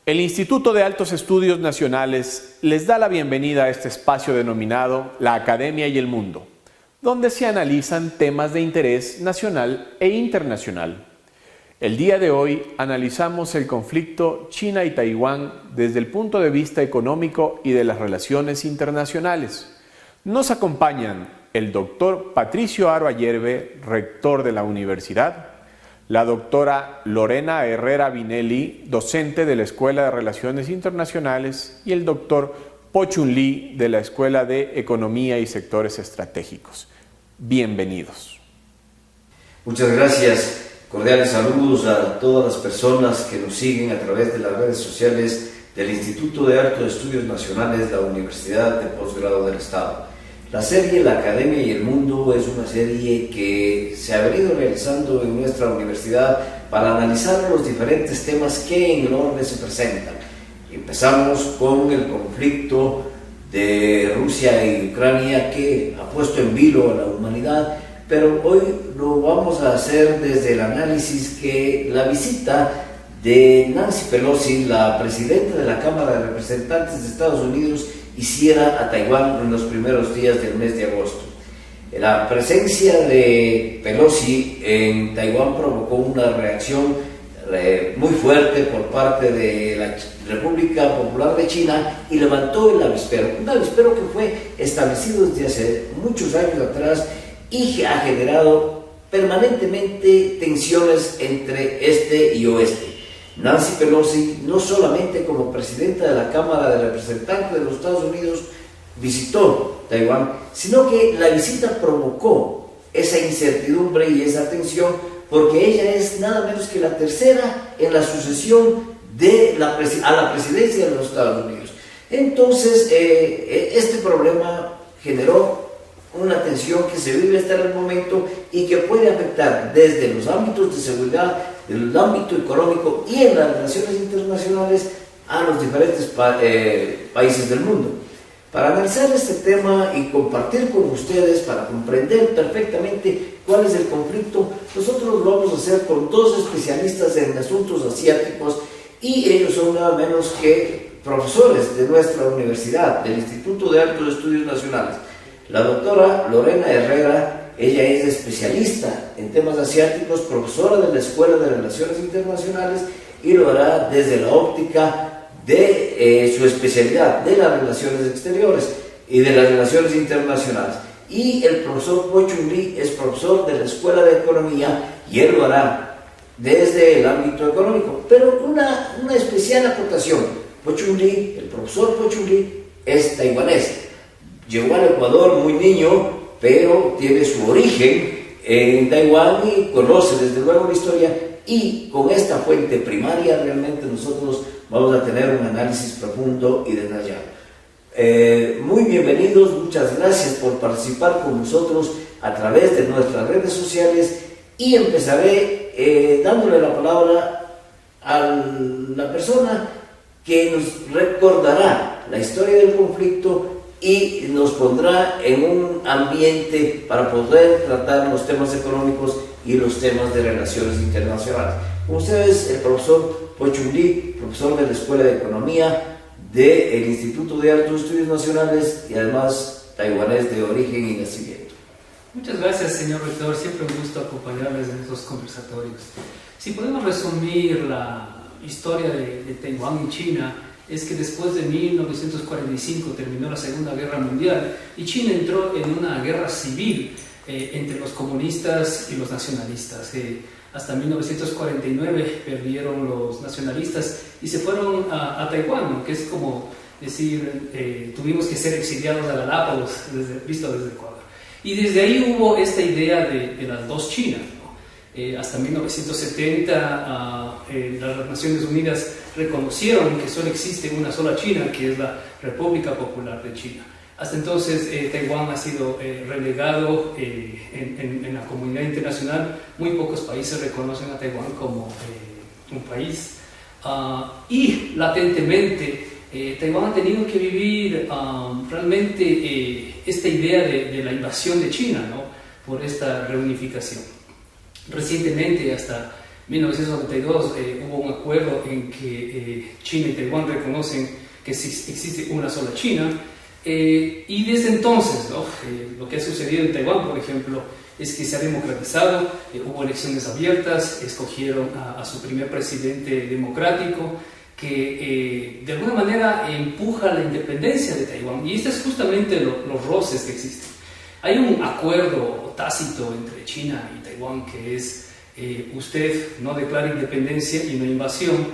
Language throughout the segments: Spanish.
El Instituto de Altos Estudios Nacionales les da la bienvenida a este espacio denominado La Academia y el Mundo, donde se analizan temas de interés nacional e internacional. El día de hoy analizamos el conflicto China y Taiwán desde el punto de vista económico y de las relaciones internacionales. Nos acompañan el doctor Patricio Aro Ayerbe, rector de la universidad, la doctora Lorena Herrera Vinelli, docente de la Escuela de Relaciones Internacionales, y el doctor Po Chun Lee, de la Escuela de Economía y Sectores Estratégicos. Bienvenidos. Muchas gracias. Cordiales saludos a todas las personas que nos siguen a través de las redes sociales del Instituto de Altos Estudios Nacionales de la Universidad de Postgrado del Estado. La serie La Academia y el Mundo es una serie que se ha venido realizando en nuestra universidad para analizar los diferentes temas que en el orden se presentan. Empezamos con el conflicto de Rusia y Ucrania, que ha puesto en vilo a la humanidad, pero hoy lo vamos a hacer desde el análisis que la visita de Nancy Pelosi, la presidenta de la Cámara de Representantes de Estados Unidos, hiciera a Taiwán en los primeros días del mes de agosto. La presencia de Pelosi en Taiwán provocó una reacción muy fuerte por parte de la República Popular de China y levantó el avispero, un avispero que fue establecido desde hace muchos años atrás y que ha generado permanentemente tensiones entre este y oeste. Nancy Pelosi, no solamente como presidenta de la Cámara de Representantes de los Estados Unidos, visitó Taiwán, sino que la visita provocó esa incertidumbre y esa tensión, porque ella es nada menos que la tercera en la sucesión a la presidencia de los Estados Unidos. Entonces, este problema generó una tensión que se vive hasta el momento y que puede afectar desde los ámbitos de seguridad, del ámbito económico y en las relaciones internacionales a los diferentes países del mundo. Para analizar este tema y compartir con ustedes, para comprender perfectamente cuál es el conflicto, nosotros lo vamos a hacer con dos especialistas en asuntos asiáticos, y ellos son nada menos que profesores de nuestra universidad, del Instituto de Altos Estudios Nacionales. La doctora Lorena Herrera, ella es especialista en temas asiáticos, profesora de la Escuela de Relaciones Internacionales, y lo hará desde la óptica de su especialidad de las relaciones exteriores y de las relaciones internacionales. Y el profesor Po Chun Lee es profesor de la Escuela de Economía, y él lo hará desde el ámbito económico. Pero una especial acotación: Po Chun Lee, el profesor Po Chun Lee, es taiwanés. Llegó al Ecuador muy niño, pero tiene su origen en Taiwán y conoce desde luego la historia, y con esta fuente primaria realmente nosotros vamos a tener un análisis profundo y detallado. Muy bienvenidos, muchas gracias por participar con nosotros a través de nuestras redes sociales, y empezaré dándole la palabra a la persona que nos recordará la historia del conflicto y nos pondrá en un ambiente para poder tratar los temas económicos y los temas de relaciones internacionales. Con ustedes, el profesor Po Chun Lee, profesor de la Escuela de Economía del Instituto de Altos Estudios Nacionales y además taiwanés de origen y nacimiento. Muchas gracias, señor rector. Siempre un gusto acompañarles en estos conversatorios. Si podemos resumir la historia de Taiwán y China, es que después de 1945 terminó la Segunda Guerra Mundial y China entró en una guerra civil entre los comunistas y los nacionalistas. Hasta 1949 perdieron los nacionalistas y se fueron a Taiwán, que es como decir, tuvimos que ser exiliados a Galápagos, visto desde Ecuador. Y desde ahí hubo esta idea de las dos Chinas, ¿no? Hasta 1970 las Naciones Unidas reconocieron que solo existe una sola China, que es la República Popular de China. Hasta entonces Taiwán ha sido relegado en la comunidad internacional. Muy pocos países reconocen a Taiwán como un país. Y latentemente Taiwán ha tenido que vivir realmente esta idea de la invasión de China, ¿no? Por esta reunificación. Recientemente, hasta 1992 hubo un acuerdo en que China y Taiwán reconocen que existe una sola China, y desde entonces, ¿no? Lo que ha sucedido en Taiwán, por ejemplo, es que se ha democratizado, hubo elecciones abiertas, escogieron a su primer presidente democrático, que de alguna manera empuja la independencia de Taiwán, y estos es justamente los roces que existen. Hay un acuerdo tácito entre China y Taiwán que es usted no declara independencia y no invasión,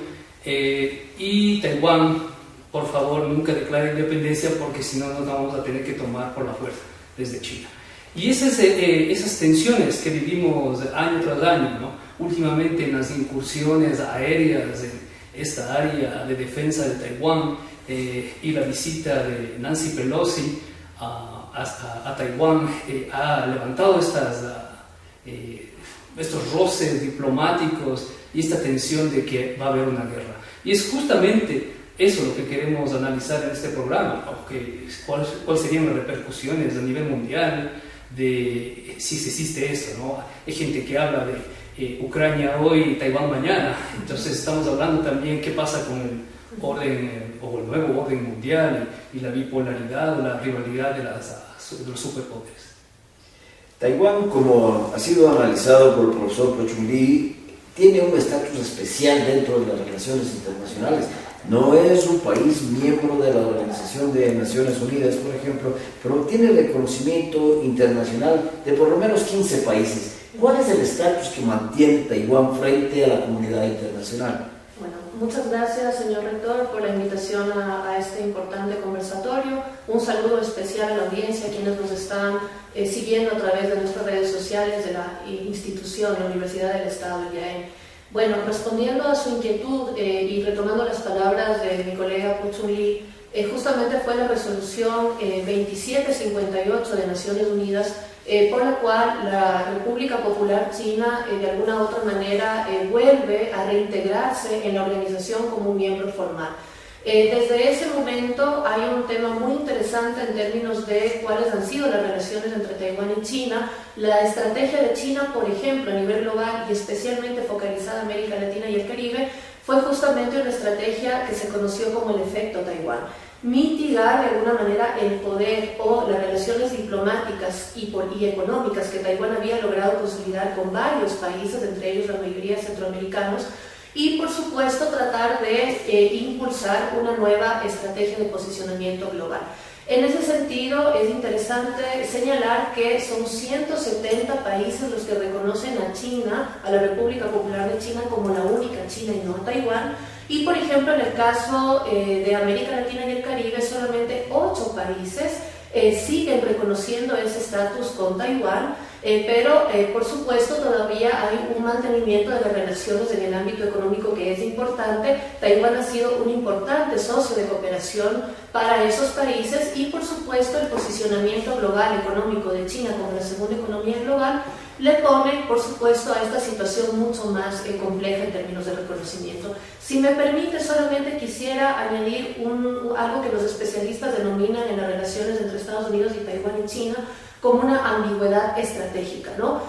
y Taiwán, por favor, nunca declare independencia porque si no nos vamos a tener que tomar por la fuerza desde China. Y esas tensiones que vivimos año tras año, ¿no? Últimamente en las incursiones aéreas en esta área de defensa de Taiwán, y la visita de Nancy Pelosi a Taiwán ha levantado estos roces diplomáticos y esta tensión de que va a haber una guerra. Y es justamente eso lo que queremos analizar en este programa, cuáles serían las repercusiones a nivel mundial de si existe esto, ¿no? Hay gente que habla de Ucrania hoy y Taiwán mañana, entonces estamos hablando también qué pasa con el orden o el nuevo orden mundial y la bipolaridad o la rivalidad de los superpoderes. Taiwán, como ha sido analizado por el profesor Po Chun Lee, tiene un estatus especial dentro de las relaciones internacionales. No es un país miembro de la Organización de Naciones Unidas, por ejemplo, pero tiene reconocimiento internacional de por lo menos 15 países. ¿Cuál es el estatus que mantiene Taiwán frente a la comunidad internacional? Bueno, muchas gracias, señor rector, por la invitación a este importante conversatorio. Un saludo especial a la audiencia, a quienes nos están siguiendo a través de nuestras redes sociales de la institución, la Universidad del Estado de IAE. Bueno, respondiendo a su inquietud y retomando las palabras de mi colega Po Chun Lee, justamente fue la resolución 2758 de Naciones Unidas por la cual la República Popular China de alguna u otra manera vuelve a reintegrarse en la organización como un miembro formal. Desde ese momento hay un tema muy interesante en términos de cuáles han sido las relaciones entre Taiwán y China. La estrategia de China, por ejemplo, a nivel global y especialmente focalizada en América Latina y el Caribe, fue justamente una estrategia que se conoció como el efecto Taiwán. Mitigar de alguna manera el poder o las relaciones diplomáticas y económicas que Taiwán había logrado consolidar con varios países, entre ellos la mayoría centroamericanos, y por supuesto tratar de impulsar una nueva estrategia de posicionamiento global. En ese sentido es interesante señalar que son 170 países los que reconocen a China, a la República Popular de China, como la única China y no Taiwán. Y por ejemplo en el caso de América Latina y el Caribe, solamente 8 países siguen reconociendo ese estatus con Taiwán, pero por supuesto todavía hay un mantenimiento de las relaciones en el ámbito económico que es importante. Taiwán ha sido un importante socio de cooperación para esos países y por supuesto el posicionamiento global económico de China como la segunda economía global le pone por supuesto a esta situación mucho más compleja en términos de reconocimiento. Si me permite, solamente quisiera añadir algo que los especialistas denominan en las relaciones entre Estados Unidos y Taiwán y China como una ambigüedad estratégica, ¿no?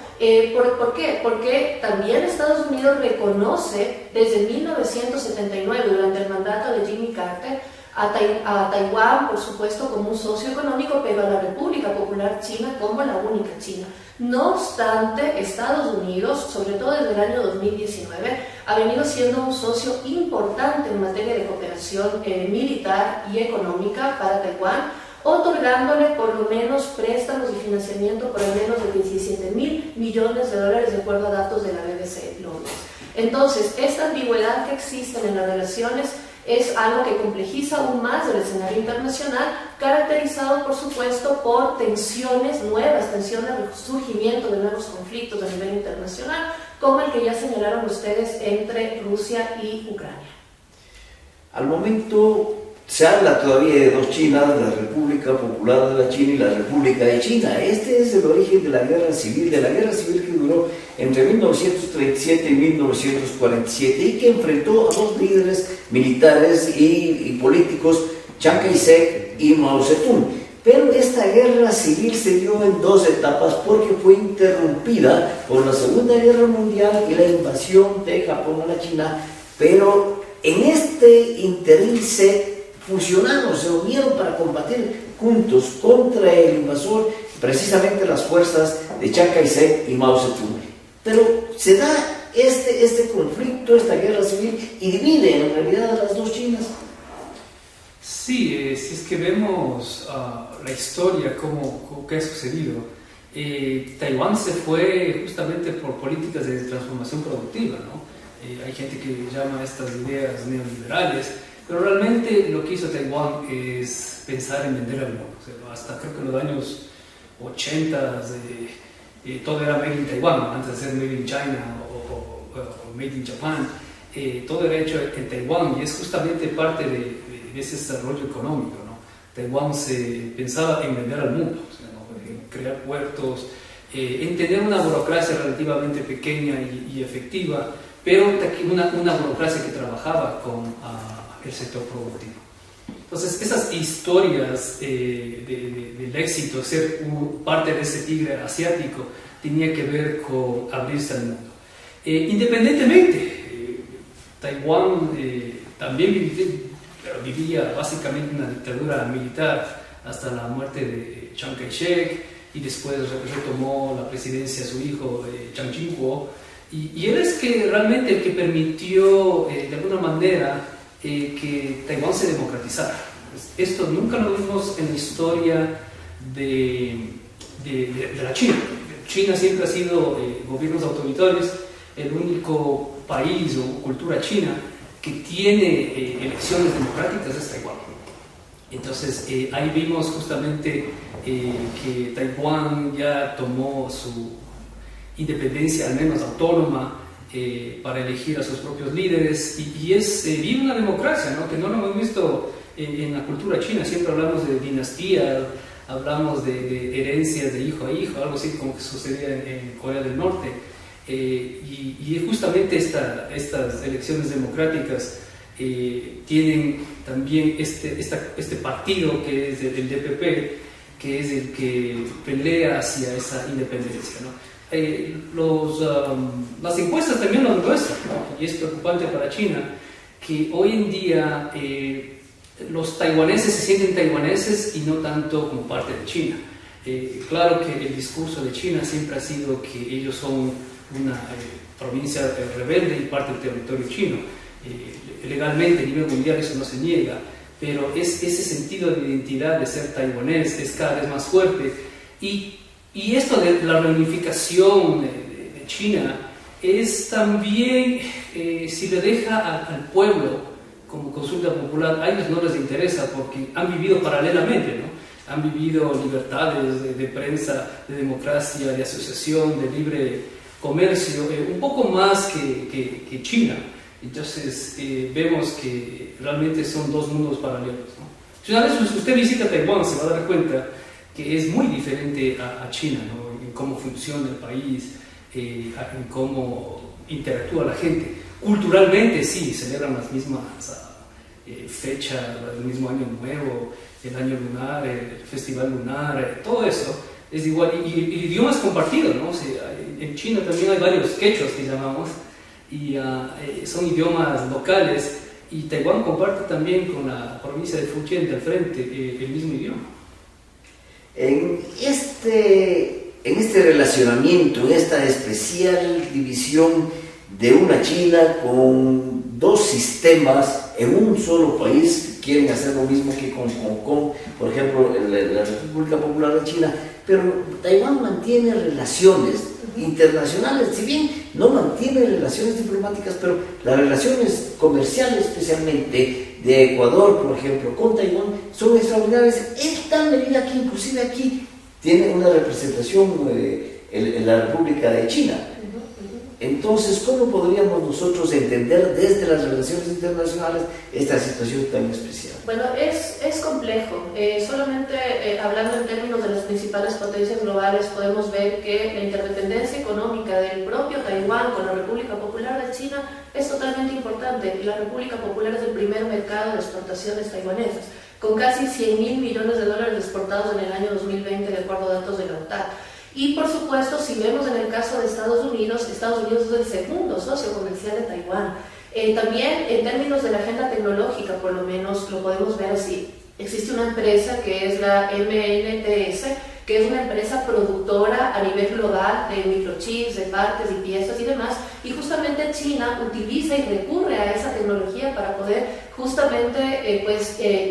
¿Por qué? Porque también Estados Unidos reconoce desde 1979, durante el mandato de Jimmy Carter, a Taiwán, por supuesto, como un socio económico, pero a la República Popular China como la única China. No obstante, Estados Unidos, sobre todo desde el año 2019, ha venido siendo un socio importante en materia de cooperación militar y económica para Taiwán, otorgándole por lo menos préstamos y financiamiento por al menos de $17.000 millones de acuerdo a datos de la BBC Londres. Entonces, esta ambigüedad que existe en las relaciones es algo que complejiza aún más el escenario internacional, caracterizado por supuesto por tensiones nuevas, tensiones de surgimiento de nuevos conflictos a nivel internacional, como el que ya señalaron ustedes entre Rusia y Ucrania. Al momento se habla todavía de dos Chinas, la República Popular de la China y la República de China. Este es el origen de la guerra civil que duró entre 1937 y 1947 y que enfrentó a dos líderes militares y políticos, Chiang Kai-shek y Mao Zedong. Pero esta guerra guerra civil se dio en dos etapas porque fue interrumpida por la Segunda Guerra Mundial y la invasión de Japón a la China, pero en este interín se fusionaron, se unieron para combatir juntos contra el invasor, precisamente las fuerzas de Chiang Kai-shek y Mao Zedong. Pero se da este conflicto, esta guerra civil, y divide en realidad a las dos Chinas. Sí, si es que vemos la historia, qué ha sucedido, Taiwán se fue justamente por políticas de transformación productiva, ¿no? Hay gente que llama estas ideas neoliberales, pero realmente lo que hizo Taiwán es pensar en vender al mundo. O sea, hasta creo que en los años 80 todo era made in Taiwán, antes de ser made in China o made in Japan, todo era hecho en Taiwán, y es justamente parte de ese desarrollo económico, ¿no? Taiwán se pensaba en vender al mundo, o sea, ¿no? En crear puertos, en tener una burocracia relativamente pequeña y efectiva, pero una burocracia que trabajaba con el sector productivo. Entonces, esas historias del éxito, ser parte de ese tigre asiático, tenía que ver con abrirse al mundo. Independientemente, Taiwán también vivía básicamente una dictadura militar hasta la muerte de Chiang Kai-shek, y después retomó la presidencia su hijo Chiang Ching-kuo, y él es que realmente el que permitió de alguna manera que Taiwán se democratizara. Esto nunca lo vimos en la historia de la China. China siempre ha sido gobiernos autoritarios. El único país o cultura china que tiene elecciones democráticas es Taiwán. Entonces ahí vimos justamente que Taiwán ya tomó su independencia, al menos autónoma, para elegir a sus propios líderes, y vive una democracia, ¿no? Que no lo hemos visto en la cultura china. Siempre hablamos de dinastía, hablamos de herencias de hijo a hijo, algo así como que sucedía en Corea del Norte, y justamente estas elecciones democráticas tienen también este partido que es el DPP, que es el que pelea hacia esa independencia, ¿no? Las encuestas también lo demuestran, ¿no? Y es preocupante para China que hoy en día los taiwaneses se sienten taiwaneses y no tanto como parte de China. Claro que el discurso de China siempre ha sido que ellos son una provincia rebelde y parte del territorio chino. Legalmente a nivel mundial eso no se niega, pero ese sentido de identidad de ser taiwanés es cada vez más fuerte, y esto de la reunificación de China es también, si le deja al pueblo como consulta popular, a ellos no les interesa porque han vivido paralelamente, ¿no? Han vivido libertades de prensa, de democracia, de asociación, de libre comercio, un poco más que China. Entonces vemos que realmente son dos mundos paralelos, ¿no? Si una vez usted visita Taiwán, se va a dar cuenta que es muy diferente a China, ¿no? En cómo funciona el país, en cómo interactúa la gente. Culturalmente sí, celebran las mismas fechas, el mismo año nuevo, el año lunar, el festival lunar, todo eso es igual, y idiomas compartidos, ¿no? O sea, en China también hay varios quechuas que llamamos, y son idiomas locales, y Taiwán comparte también con la provincia de Fujian del frente el mismo idioma. En este relacionamiento, en esta especial división de una China con dos sistemas en un solo país, quieren hacer lo mismo que con Hong Kong, por ejemplo, la República Popular de China, pero Taiwán mantiene relaciones internacionales, si bien no mantiene relaciones diplomáticas, pero las relaciones comerciales, especialmente de Ecuador, por ejemplo, con Taiwán, son extraordinarias, en tal medida que inclusive aquí tiene una representación en la República de China. Entonces, ¿cómo podríamos nosotros entender desde las relaciones internacionales esta situación tan especial? Bueno, es complejo. Solamente hablando en términos de las principales potencias globales, podemos ver que la interdependencia económica del propio Taiwán con la República Popular de China es totalmente importante. La República Popular es el primer mercado de exportaciones taiwanesas, con casi 100.000 millones de dólares exportados en el año 2020 de Y por supuesto, si vemos en el caso de Estados Unidos es el segundo socio comercial de Taiwán. También en términos de la agenda tecnológica, por lo menos lo podemos ver así. Existe una empresa que es la MNTS, que es una empresa productora a nivel global de microchips, de partes y piezas y demás, y justamente China utiliza y recurre a esa tecnología para poder justamente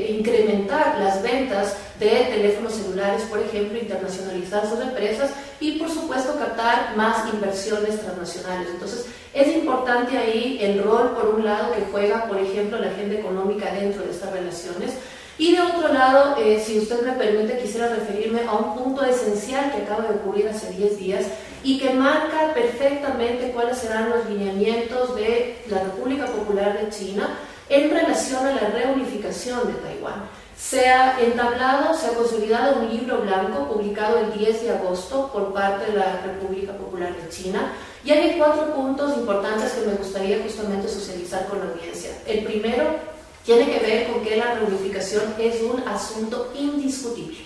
incrementar las ventas de teléfonos celulares, por ejemplo, internacionalizar sus empresas y por supuesto captar más inversiones transnacionales. Entonces es importante ahí el rol, por un lado, que juega, por ejemplo, la agenda económica dentro de estas relaciones. Y de otro lado, si usted me permite, quisiera referirme a un punto esencial que acaba de ocurrir hace 10 días y que marca perfectamente cuáles serán los lineamientos de la República Popular de China en relación a la reunificación de Taiwán. Se ha entablado, se ha consolidado un libro blanco publicado el 10 de agosto por parte de la República Popular de China, y hay 4 puntos importantes que me gustaría justamente socializar con la audiencia. El primero tiene que ver con que la reunificación es un asunto indiscutible.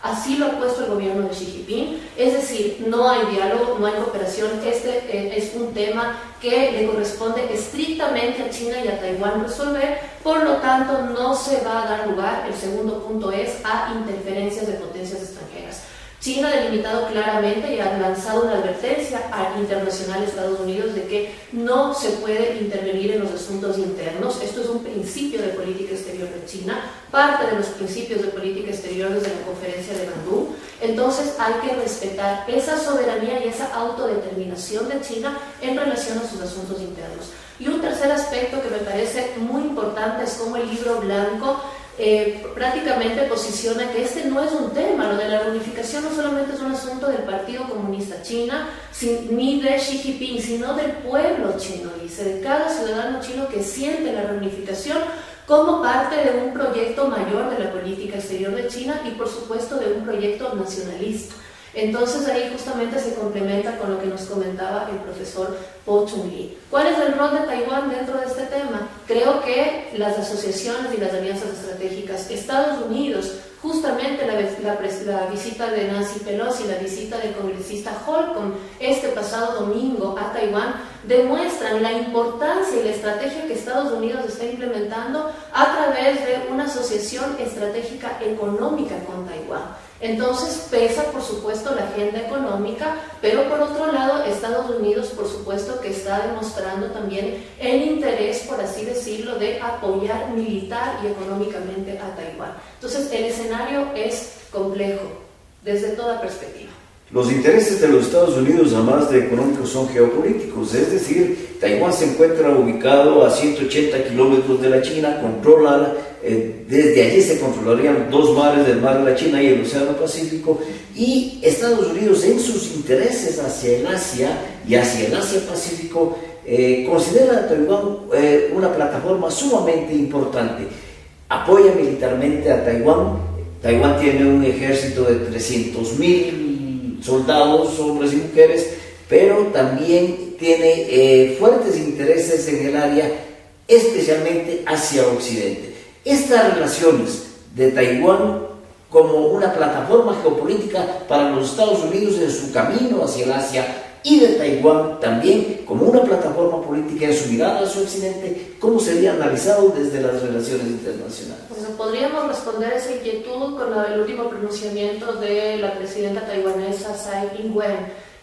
Así lo ha puesto el gobierno de Xi Jinping, es decir, no hay diálogo, no hay cooperación. Este es un tema que le corresponde estrictamente a China y a Taiwán resolver, por lo tanto no se va a dar lugar, el segundo punto es, a interferencias de potencias extranjeras. China ha delimitado claramente y ha lanzado una advertencia internacional a Estados Unidos de que no se puede intervenir en los asuntos internos. Esto es un principio de política exterior de China, parte de los principios de política exterior desde la conferencia de Bandung. Entonces hay que respetar esa soberanía y esa autodeterminación de China en relación a sus asuntos internos. Y un tercer aspecto que me parece muy importante es cómo el libro blanco prácticamente posiciona que este no es un tema, lo de la reunificación no solamente es un asunto del Partido Comunista China, ni de Xi Jinping, sino del pueblo chino, dice, de cada ciudadano chino que siente la reunificación como parte de un proyecto mayor de la política exterior de China y por supuesto de un proyecto nacionalista. Entonces ahí justamente se complementa con lo que nos comentaba el profesor Po Chung-Lee. ¿Cuál es el rol de Taiwán dentro de este tema? Creo que las asociaciones y las alianzas estratégicas, Estados Unidos, justamente la visita de Nancy Pelosi, la visita del congresista Holcomb este pasado domingo a Taiwán, demuestran la importancia y la estrategia que Estados Unidos está implementando a través de una asociación estratégica económica con Taiwán. Entonces pesa, por supuesto, la agenda económica, pero por otro lado, Estados Unidos, por supuesto, que está demostrando también el interés, por así decirlo, de apoyar militar y económicamente a Taiwán. Entonces, el escenario es complejo, desde toda perspectiva. Los intereses de los Estados Unidos, además de económicos, son geopolíticos, es decir, Taiwán se encuentra ubicado a 180 kilómetros de la China, desde allí se controlarían 2 mares, el mar de la China y el Océano Pacífico, y Estados Unidos en sus intereses hacia el Asia y hacia el Asia-Pacífico considera a Taiwán una plataforma sumamente importante. Apoya militarmente a Taiwán. Taiwán tiene un ejército de 300.000 soldados, hombres y mujeres, pero también tiene fuertes intereses en el área, especialmente hacia Occidente. Estas relaciones de Taiwán como una plataforma geopolítica para los Estados Unidos en su camino hacia el Asia y de Taiwán también como una plataforma política en su mirada hacia Occidente, ¿cómo sería analizado desde las relaciones internacionales? Pues podríamos responder esa inquietud con el último pronunciamiento de la presidenta taiwanesa Tsai Ing-wen.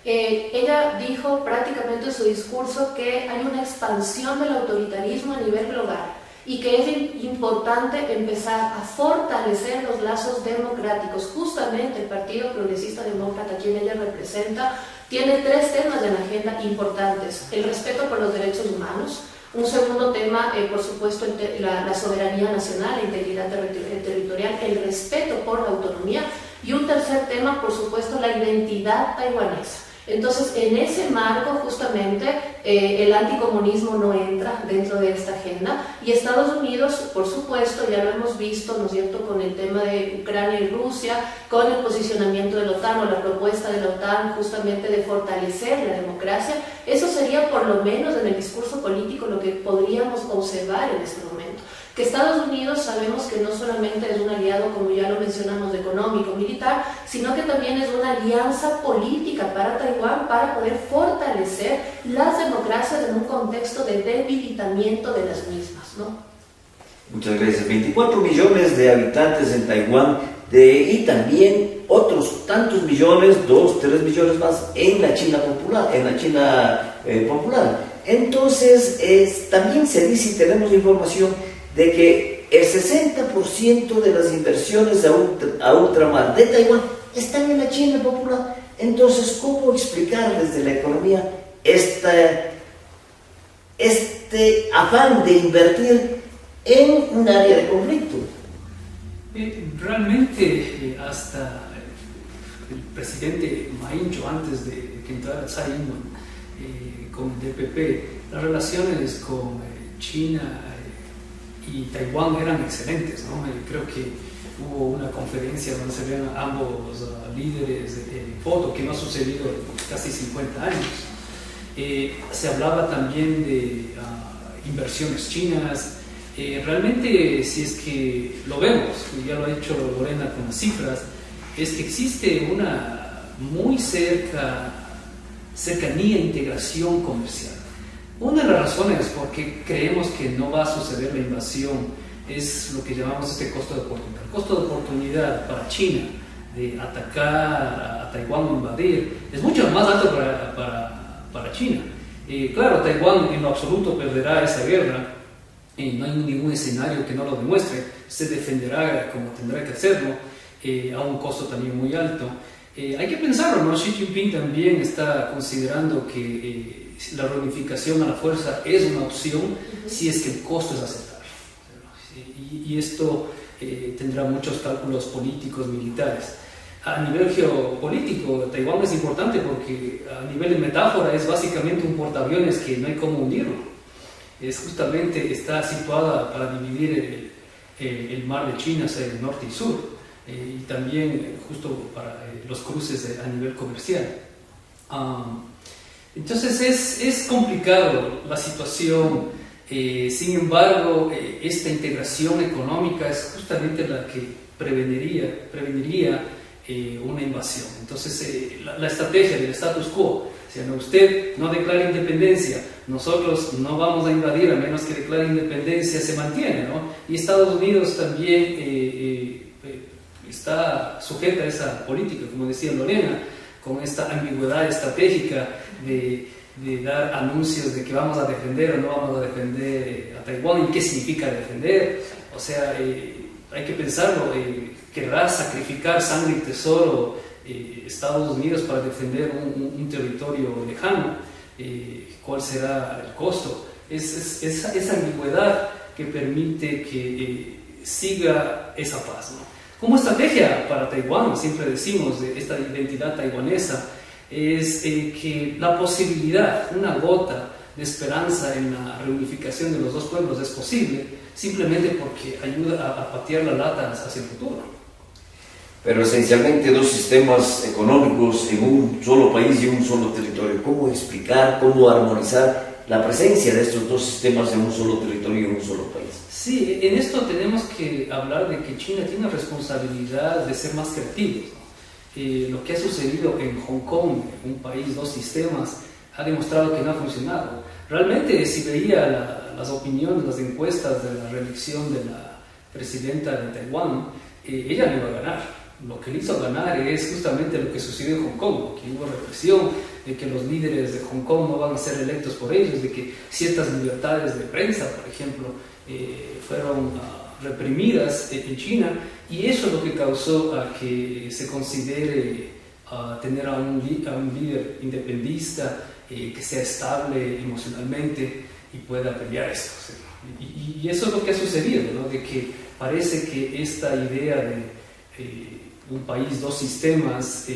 Ella dijo prácticamente en su discurso que hay una expansión del autoritarismo a nivel global y que es importante empezar a fortalecer los lazos democráticos. Justamente el Partido Progresista Demócrata, quien ella representa, tiene 3 temas en la agenda importantes: el respeto por los derechos humanos, un segundo tema, por supuesto, la soberanía nacional, la integridad territorial, el respeto por la autonomía, y un tercer tema, por supuesto, la identidad taiwanesa. Entonces, en ese marco, justamente, el anticomunismo no entra dentro de esta agenda, y Estados Unidos, por supuesto, ya lo hemos visto, ¿no es cierto?, con el tema de Ucrania y Rusia, con el posicionamiento de la OTAN o la propuesta de la OTAN justamente de fortalecer la democracia. Eso sería, por lo menos en el discurso político, lo que podríamos observar en este momento. que Estados Unidos sabemos que no solamente es un aliado, como ya lo mencionamos, económico, militar, sino que también es una alianza política para Taiwán para poder fortalecer las democracias en un contexto de debilitamiento de las mismas, ¿no? Muchas gracias. 24 millones de habitantes en Taiwán y también otros tantos millones, 2, 3 millones más en la China popular, popular. Entonces, también se dice y tenemos información de que el 60% de las inversiones a ultramar de Taiwán están en la China popular. Entonces, ¿cómo explicar desde la economía este afán de invertir en un área de conflicto? Realmente, hasta el presidente Ma Ying-jeou, antes de que entrara Tsai Ing-wen con el DPP, las relaciones con China y Taiwán eran excelentes, ¿no? Creo que hubo una conferencia donde se vean ambos líderes en foto, que no ha sucedido en casi 50 años. Se hablaba también de inversiones chinas. Realmente, si es que lo vemos, y ya lo ha hecho Lorena con las cifras, es que existe una muy cercanía e integración comercial. Una de las razones por qué creemos que no va a suceder la invasión es lo que llamamos costo de oportunidad. El costo de oportunidad para China de atacar a Taiwán o invadir es mucho más alto para China. Claro, Taiwán en lo absoluto perderá esa guerra. No hay ningún escenario que no lo demuestre. Se defenderá como tendrá que hacerlo, a un costo también muy alto. Hay que pensarlo, ¿no? Xi Jinping también está considerando que la reunificación a la fuerza es una opción si es que el costo es aceptable. Y esto tendrá muchos cálculos políticos, militares. A nivel geopolítico, Taiwán es importante porque a nivel de metáfora es básicamente un portaaviones que no hay cómo unirlo. Está situada para dividir el mar de China hacia el norte y sur, y también justo para los cruces a nivel comercial. Entonces es complicado la situación, sin embargo, esta integración económica es justamente la que preveniría una invasión. Entonces la estrategia del status quo, si usted no declara independencia, nosotros no vamos a invadir a menos que declare independencia, se mantiene, ¿no? Y Estados Unidos también está sujeta a esa política, como decía Lorena, con esta ambigüedad estratégica de dar anuncios de que vamos a defender o no vamos a defender a Taiwán y qué significa defender. O sea, hay que pensarlo, querrá sacrificar sangre y tesoro Estados Unidos para defender un territorio lejano. ¿Cuál será el costo? Es esa ambigüedad que permite que siga esa paz, ¿no? Como estrategia para Taiwán, siempre decimos de esta identidad taiwanesa, es que la posibilidad, una gota de esperanza en la reunificación de los dos pueblos es posible, simplemente porque ayuda a patear la lata hacia el futuro. Pero esencialmente dos sistemas económicos en un solo país y un solo territorio. ¿Cómo explicar, cómo armonizar la presencia de estos dos sistemas en un solo territorio y en un solo país? Sí, en esto tenemos que hablar de que China tiene la responsabilidad de ser más creativos, ¿no? Lo que ha sucedido en Hong Kong, un país, dos sistemas, ha demostrado que no ha funcionado. Realmente, si veía las opiniones, las encuestas de la reelección de la presidenta de Taiwán, ella no iba a ganar. Lo que le hizo ganar es justamente lo que sucedió en Hong Kong, que hubo represión, de que los líderes de Hong Kong no van a ser electos por ellos, de que ciertas libertades de prensa, por ejemplo, fueron reprimidas en China, y eso es lo que causó a que se considere tener a un líder independentista que sea estable emocionalmente y pueda pelear esto. ¿Sí? Y eso es lo que ha sucedido, ¿no? De que parece que esta idea de un país, dos sistemas,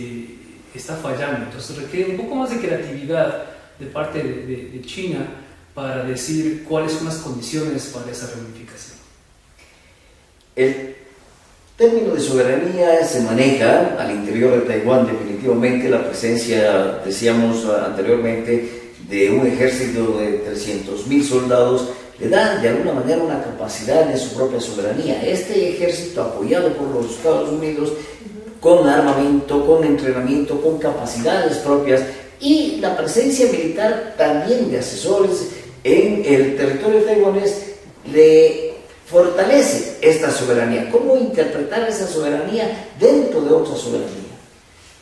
está fallando. Entonces requiere un poco más de creatividad de parte de China para decir cuáles son las condiciones para esa reunificación. El término de soberanía se maneja al interior de Taiwán. Definitivamente la presencia, decíamos anteriormente, de un ejército de 300.000 soldados le da de alguna manera una capacidad en su propia soberanía. Este ejército apoyado por los Estados Unidos, con armamento, con entrenamiento, con capacidades propias y la presencia militar también de asesores en el territorio taiwanés, le fortalece esta soberanía. ¿Cómo interpretar esa soberanía dentro de otra soberanía?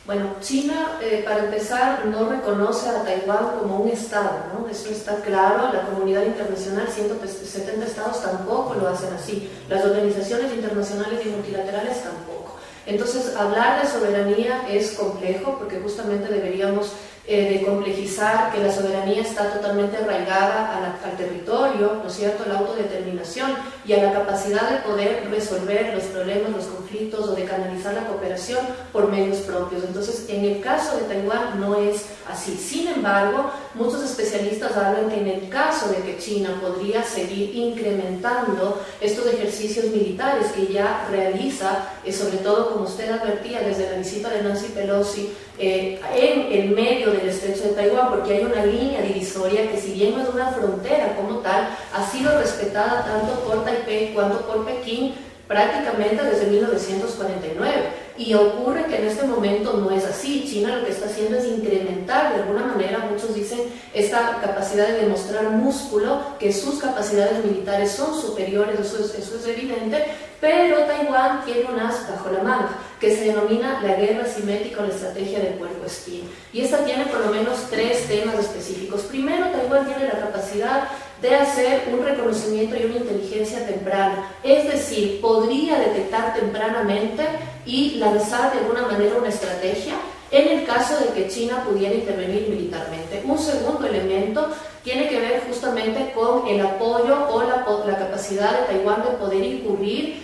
Bueno, China, para empezar, no reconoce a Taiwán como un estado, ¿no? Eso está claro. La comunidad internacional, 170 estados, tampoco lo hacen así. Las organizaciones internacionales y multilaterales tampoco. Entonces, hablar de soberanía es complejo porque justamente deberíamos de complejizar que la soberanía está totalmente arraigada al territorio, ¿no es cierto?, la autodeterminación y a la capacidad de poder resolver los problemas, los conflictos o de canalizar la cooperación por medios propios. Entonces, en el caso de Taiwán no es así. Sin embargo, muchos especialistas hablan que en el caso de que China podría seguir incrementando estos ejercicios militares que ya realiza, sobre todo, como usted advertía, desde la visita de Nancy Pelosi, en el medio del estrecho de Taiwán, porque hay una línea divisoria que, si bien no es una frontera como tal, ha sido respetada tanto por Taipei cuanto por Pekín prácticamente desde 1949. Y ocurre que en este momento no es así. China lo que está haciendo es incrementar de alguna manera, muchos dicen, esta capacidad de demostrar músculo, que sus capacidades militares son superiores, eso es evidente, pero Taiwán tiene un as bajo la manga, que se denomina la guerra simétrica o la estrategia del puerco espín. Y esta tiene por lo menos 3 temas específicos. Primero, Taiwán tiene la capacidad de hacer un reconocimiento y una inteligencia temprana, es decir, podría detectar tempranamente y lanzar de alguna manera una estrategia en el caso de que China pudiera intervenir militarmente. Un segundo elemento tiene que ver justamente con el apoyo o la capacidad de Taiwán de poder incurrir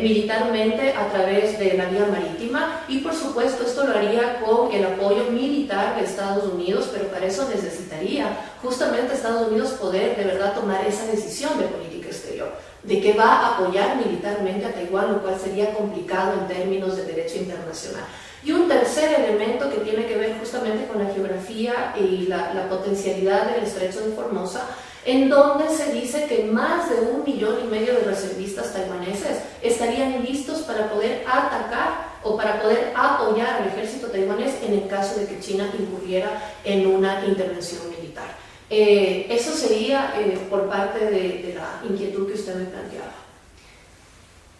militarmente a través de la vía marítima, y por supuesto esto lo haría con el apoyo militar de Estados Unidos, pero para eso necesitaría justamente Estados Unidos poder de verdad tomar esa decisión de política exterior, de que va a apoyar militarmente a Taiwán, lo cual sería complicado en términos de derecho internacional. Y un tercer elemento que tiene que ver justamente con la geografía y la potencialidad del estrecho de Formosa, en donde se dice que más de 1,5 millones de reservistas taiwaneses estarían listos para poder atacar o para poder apoyar al ejército taiwanés en el caso de que China incurriera en una intervención militar. Eso sería por parte de la inquietud que usted me planteaba.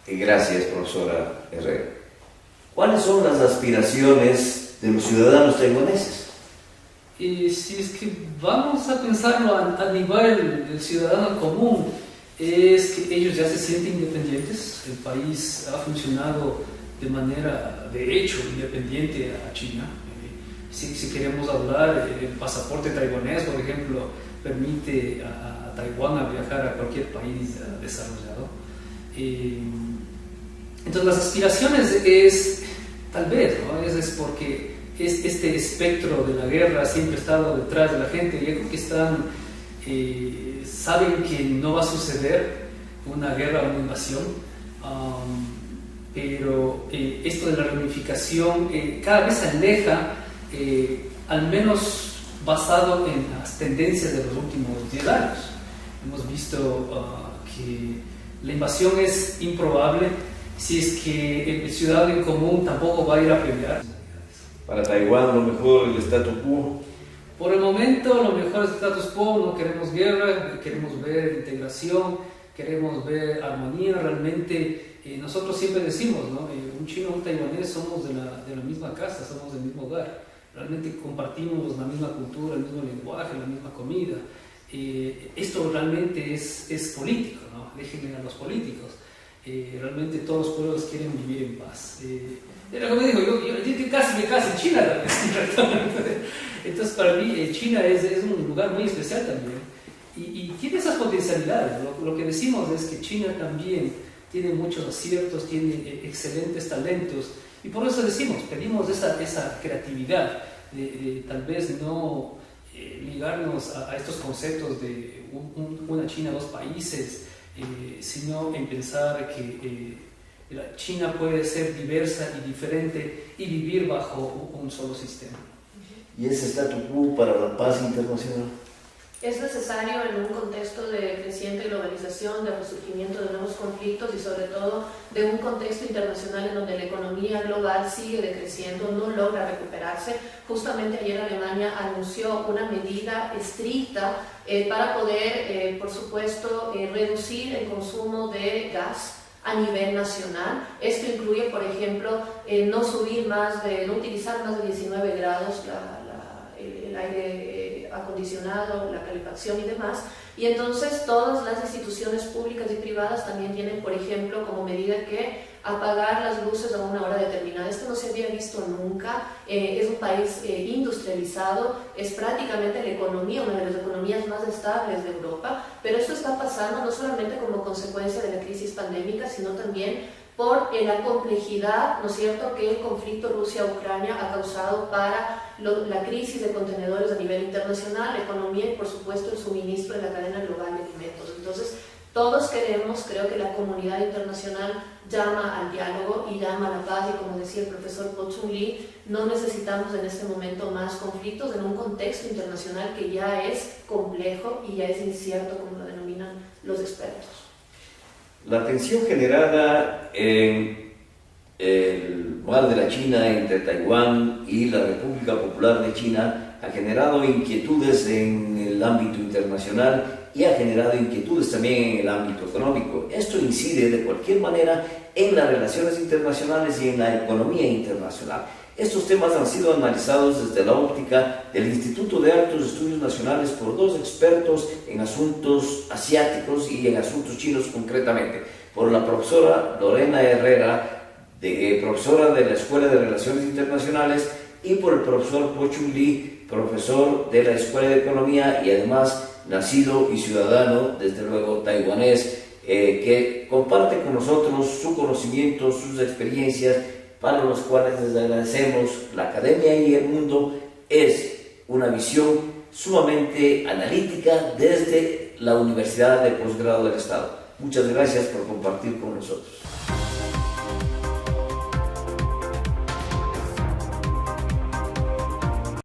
Gracias, profesora Herrera. ¿Cuáles son las aspiraciones de los ciudadanos taiwaneses? Si es que vamos a pensarlo a nivel del ciudadano común, es que ellos ya se sienten independientes. El país ha funcionado de manera, de hecho, independiente a China. Si queremos hablar, el pasaporte taiwanés, por ejemplo, permite a Taiwán a viajar a cualquier país desarrollado. Entonces las aspiraciones es, tal vez, ¿no? Es porque este espectro de la guerra siempre ha estado detrás de la gente. Yo creo que saben que no va a suceder una guerra o una invasión, pero esto de la reunificación cada vez se aleja, al menos basado en las tendencias de los últimos 10 años. Hemos visto que la invasión es improbable si es que el ciudadano en común tampoco va a ir a pelear. Para Taiwán, lo mejor el status quo. Por el momento, lo mejor es el status quo. No queremos guerra, queremos ver integración, queremos ver armonía. Realmente, nosotros siempre decimos, ¿no? Un chino y un taiwanés somos de la misma casa, somos del mismo hogar. Realmente compartimos la misma cultura, el mismo lenguaje, la misma comida. Esto realmente es político, ¿no? Déjenle a los políticos. Realmente todos los pueblos quieren vivir en paz. Era como digo, yo casi me caso en China. Entonces para mí China es un lugar muy especial también y tiene esas potencialidades. Lo que decimos es que China también tiene muchos aciertos, tiene excelentes talentos, y por eso pedimos esa creatividad de tal vez no ligarnos a estos conceptos de una China, 2 países, sino en pensar que la China puede ser diversa y diferente y vivir bajo un solo sistema. ¿Y ese status quo para la paz internacional? Es necesario en un contexto de creciente globalización, de resurgimiento de nuevos conflictos y sobre todo de un contexto internacional en donde la economía global sigue decreciendo, no logra recuperarse. Justamente ayer Alemania anunció una medida estricta para poder, por supuesto, reducir el consumo de gas a nivel nacional. Esto incluye, por ejemplo, no utilizar más de 19 grados el aire acondicionado, la calefacción y demás. Y entonces todas las instituciones públicas y privadas también tienen, por ejemplo, como medida que apagar las luces a una hora determinada. Esto no se había visto nunca. Es un país industrializado, es prácticamente la economía, una de las economías más estables de Europa, pero esto está pasando no solamente como consecuencia de la crisis pandémica, sino también por la complejidad, ¿no es cierto?, que el conflicto Rusia-Ucrania ha causado para la crisis de contenedores a nivel internacional, la economía y, por supuesto, el suministro de la cadena global de alimentos. Entonces, todos creo que la comunidad internacional llama al diálogo y llama a la paz, y como decía el profesor Po Chung Lee, no necesitamos en este momento más conflictos en un contexto internacional que ya es complejo y ya es incierto, como lo denominan los expertos. La tensión generada en el Mar de la China entre Taiwán y la República Popular de China ha generado inquietudes en el ámbito internacional y ha generado inquietudes también en el ámbito económico. Esto incide de cualquier manera en las relaciones internacionales y en la economía internacional. Estos temas han sido analizados desde la óptica del Instituto de Altos Estudios Nacionales por dos expertos en asuntos asiáticos y en asuntos chinos concretamente, por la profesora Lorena Herrera, profesora de la Escuela de Relaciones Internacionales, y por el profesor Po Chung Lee, profesor de la Escuela de Economía y además nacido y ciudadano, desde luego taiwanés, que comparte con nosotros su conocimiento, sus experiencias, para los cuales les agradecemos. La academia y el mundo es una visión sumamente analítica desde la Universidad de Posgrado del Estado. Muchas gracias por compartir con nosotros.